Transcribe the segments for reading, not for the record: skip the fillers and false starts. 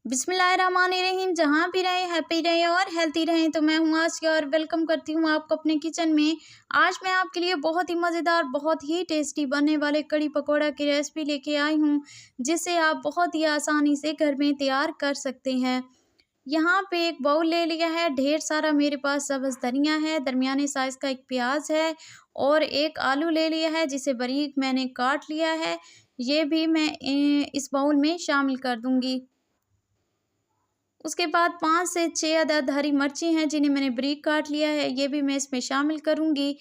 बिस्मिल्लाहिर्रहमानिर्रहीम। जहाँ भी रहें हैप्पी रहें और हेल्थी रहें। तो मैं हूँ आसिया और वेलकम करती हूँ आपको अपने किचन में। आज मैं आपके लिए बहुत ही मज़ेदार बहुत ही टेस्टी बनने वाले कड़ी पकौड़ा की रेसिपी लेके आई हूँ, जिसे आप बहुत ही आसानी से घर में तैयार कर सकते हैं। यहाँ पे एक बाउल ले लिया है, ढेर सारा मेरे पास सब्ज़ धनिया है, दरमियाने साइज़ का एक प्याज है और एक आलू ले लिया है जिसे बारीक मैंने काट लिया है। ये भी मैं इस बाउल में शामिल कर दूँगी। उसके बाद 5 से 6 अदद हरी मिर्ची हैं जिन्हें मैंने बारीक काट लिया है, ये भी मैं इसमें शामिल करूँगी।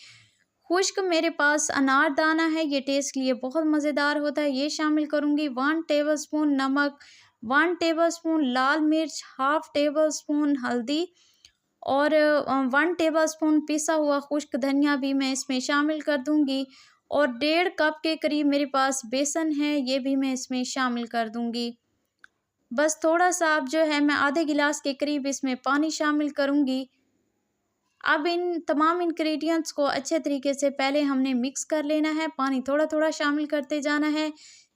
खुश्क मेरे पास अनारदाना है, ये टेस्ट के लिए बहुत मज़ेदार होता है, ये शामिल करूँगी। 1 टेबलस्पून नमक, 1 टेबलस्पून लाल मिर्च, हाफ़ टेबलस्पून हल्दी और 1 टेबलस्पून पिसा हुआ खुश्क धनिया भी मैं इसमें शामिल कर दूँगी। और 1.5 कप के करीब मेरे पास बेसन है, ये भी मैं इसमें शामिल कर दूँगी। बस थोड़ा-सा अब जो है मैं आधे गिलास के करीब इसमें पानी शामिल करूँगी। अब इन तमाम इंग्रेडिएंट्स को अच्छे तरीके से पहले हमने मिक्स कर लेना है, पानी थोड़ा-थोड़ा शामिल करते जाना है।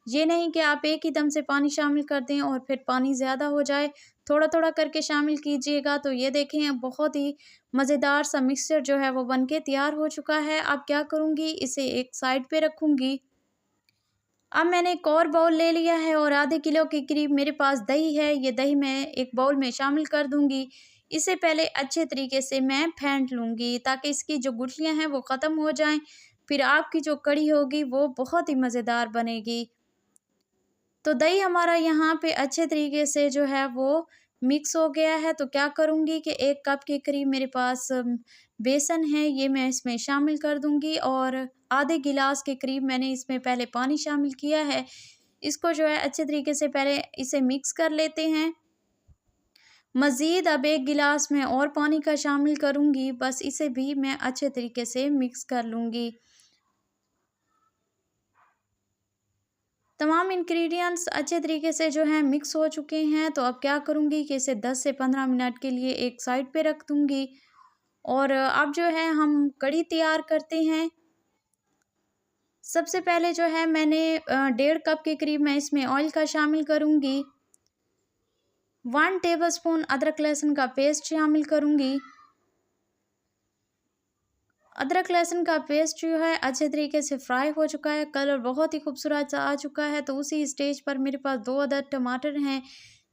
ये नहीं कि आप एक ही दम से पानी शामिल कर दें और फिर पानी ज़्यादा हो जाए, थोड़ा-थोड़ा करके शामिल कीजिएगा। तो ये देखें बहुत ही मज़ेदार सा मिक्सचर जो है वो बन के तैयार हो चुका है। अब क्या करूँगी, इसे एक साइड पे रखूँगी। अब मैंने एक और बाउल ले लिया है और आधे किलो के करीब मेरे पास दही है, ये दही मैं एक बाउल में शामिल कर दूँगी। इसे पहले अच्छे तरीके से मैं फेंट लूँगी ताकि इसकी जो गुठलियाँ हैं वो ख़त्म हो जाएँ, फिर आपकी जो कड़ी होगी वो बहुत ही मज़ेदार बनेगी। तो दही हमारा यहाँ पे अच्छे तरीके से जो है वो मिक्स हो गया है। तो क्या करूँगी कि 1 कप के करीब मेरे पास बेसन है, ये मैं इसमें शामिल कर दूँगी और आधे गिलास के करीब मैंने इसमें पहले पानी शामिल किया है। इसको जो है अच्छे तरीके से पहले इसे मिक्स कर लेते हैं। मज़ीद अब 1 गिलास मैं और पानी का शामिल करूँगी, बस इसे भी मैं अच्छे तरीके से मिक्स कर लूँगी। तमाम इंग्रेडिएंट्स अच्छे तरीके से जो है मिक्स हो चुके हैं। तो अब क्या करूँगी कि इसे 10 से 15 मिनट के लिए एक साइड पे रख दूँगी और अब जो है हम कड़ी तैयार करते हैं। सबसे पहले जो है मैंने 1.5 कप के करीब मैं इसमें ऑयल का शामिल करूँगी। 1 टेबलस्पून अदरक लहसुन का पेस्ट शामिल करूँगी। अदरक लहसुन का पेस्ट जो है अच्छे तरीके से फ्राई हो चुका है, कलर बहुत ही खूबसूरत सा आ चुका है। तो उसी स्टेज पर मेरे पास 2 अदद टमाटर हैं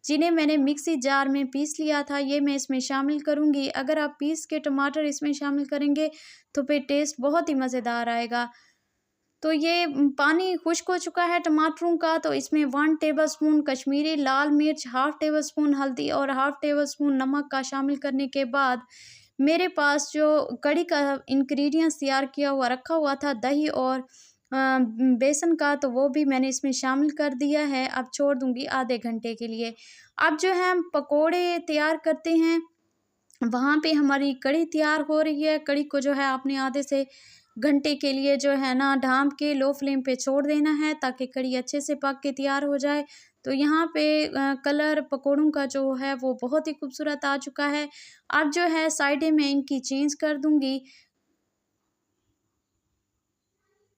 जिन्हें मैंने मिक्सी जार में पीस लिया था, ये मैं इसमें शामिल करूँगी। अगर आप पीस के टमाटर इसमें शामिल करेंगे तो फिर टेस्ट बहुत ही मज़ेदार आएगा। तो ये पानी खुश्क हो चुका है टमाटरों का, तो इसमें 1 टेबलस्पून कश्मीरी लाल मिर्च, हाफ़ टेबलस्पून हल्दी और हाफ़ टेबलस्पून नमक का शामिल करने के बाद मेरे पास जो कड़ी का इंग्रेडिएंट्स तैयार किया हुआ रखा हुआ था दही और बेसन का, तो वो भी मैंने इसमें शामिल कर दिया है। अब छोड़ दूँगी आधे घंटे के लिए। अब जो है हम पकोड़े तैयार करते हैं, वहाँ पे हमारी कड़ी तैयार हो रही है। कड़ी को जो है आपने आधे से घंटे के लिए जो है ना ढाँप के लो फ्लेम पे छोड़ देना है ताकि कड़ी अच्छे से पक के तैयार हो जाए। तो यहाँ पे कलर पकोड़ों का जो है वो बहुत ही खूबसूरत आ चुका है। अब जो है साइडें मैं इनकी चेंज कर दूँगी।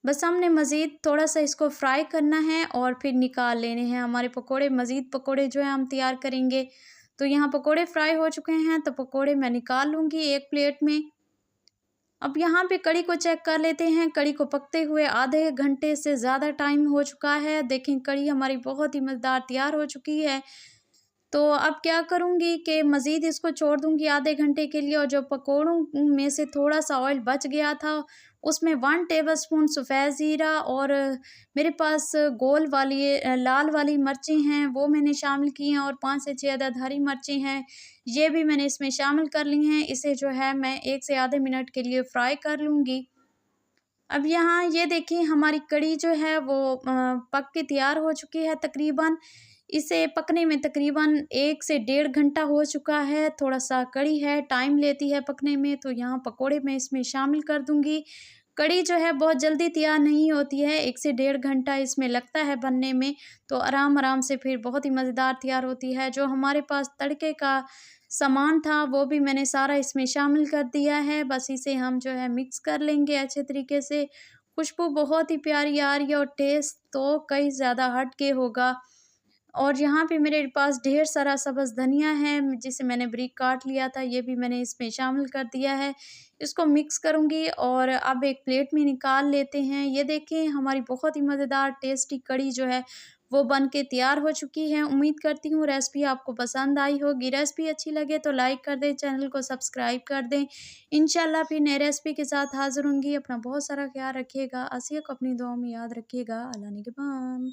बस हमने मज़ीद थोड़ा-सा इसको फ्राई करना है और फिर निकाल लेने हैं हमारे पकोड़े। मज़ीद पकोड़े जो है हम तैयार करेंगे। तो यहाँ पकोड़े फ्राई हो चुके हैं, तो पकोड़े मैं निकाल लूँगी एक प्लेट में। अब यहाँ पे कड़ी को चेक कर लेते हैं। कड़ी को पकते हुए आधे घंटे से ज़्यादा टाइम हो चुका है। देखें कड़ी हमारी बहुत ही मज़ेदार तैयार हो चुकी है। तो अब क्या करूँगी कि मज़ीद इसको छोड़ दूँगी आधे घंटे के लिए और जो पकोड़ों में से थोड़ा-सा ऑयल बच गया था, उसमें 1 टेबलस्पून सफ़ेद ज़ीरा और मेरे पास गोल वाली लाल वाली मिर्चें हैं, वो मैंने शामिल की हैं और 5 से 6 अदद हरी मिर्चें हैं, ये भी मैंने इसमें शामिल कर ली हैं। इसे जो है मैं 1 से आधे मिनट के लिए फ्राई कर लूँगी। अब यहाँ ये देखिए हमारी कड़ी जो है वो पक के तैयार हो चुकी है तकरीबन। इसे पकने में तकरीबन 1 से 1.5 घंटा हो चुका है। थोड़ा-सा कड़ी है, टाइम लेती है पकने में, तो यहाँ पकोड़े मैं इसमें शामिल कर दूँगी। कड़ी जो है बहुत जल्दी तैयार नहीं होती है, 1 से 1.5 घंटा इसमें लगता है बनने में, तो आराम-आराम से फिर बहुत ही मज़ेदार तैयार होती है। जो हमारे पास तड़के का सामान था वो भी मैंने सारा इसमें शामिल कर दिया है। बस इसे हम जो है मिक्स कर लेंगे अच्छे तरीके से। खुशबू बहुत ही प्यारी आ रही है और टेस्ट तो कहीं ज़्यादा हट के होगा। और यहाँ पे मेरे पास ढेर सारा सब्ज़ धनिया है जिसे मैंने बारीक काट लिया था, ये भी मैंने इसमें शामिल कर दिया है। इसको मिक्स करूँगी और अब एक प्लेट में निकाल लेते हैं। ये देखें हमारी बहुत ही मज़ेदार टेस्टी कढ़ी जो है वो बन के तैयार हो चुकी है। उम्मीद करती हूँ रेसिपी आपको पसंद आई होगी। रेसिपी अच्छी लगे तो लाइक कर दें, चैनल को सब्सक्राइब कर दें। इंशाल्लाह फिर नई रेसिपी के साथ हाज़िर होंगी। अपना बहुत सारा ख़्याल रखिएगा। आसिया को अपनी दुआओं में याद रखिएगा। अल्लाह निगहबान।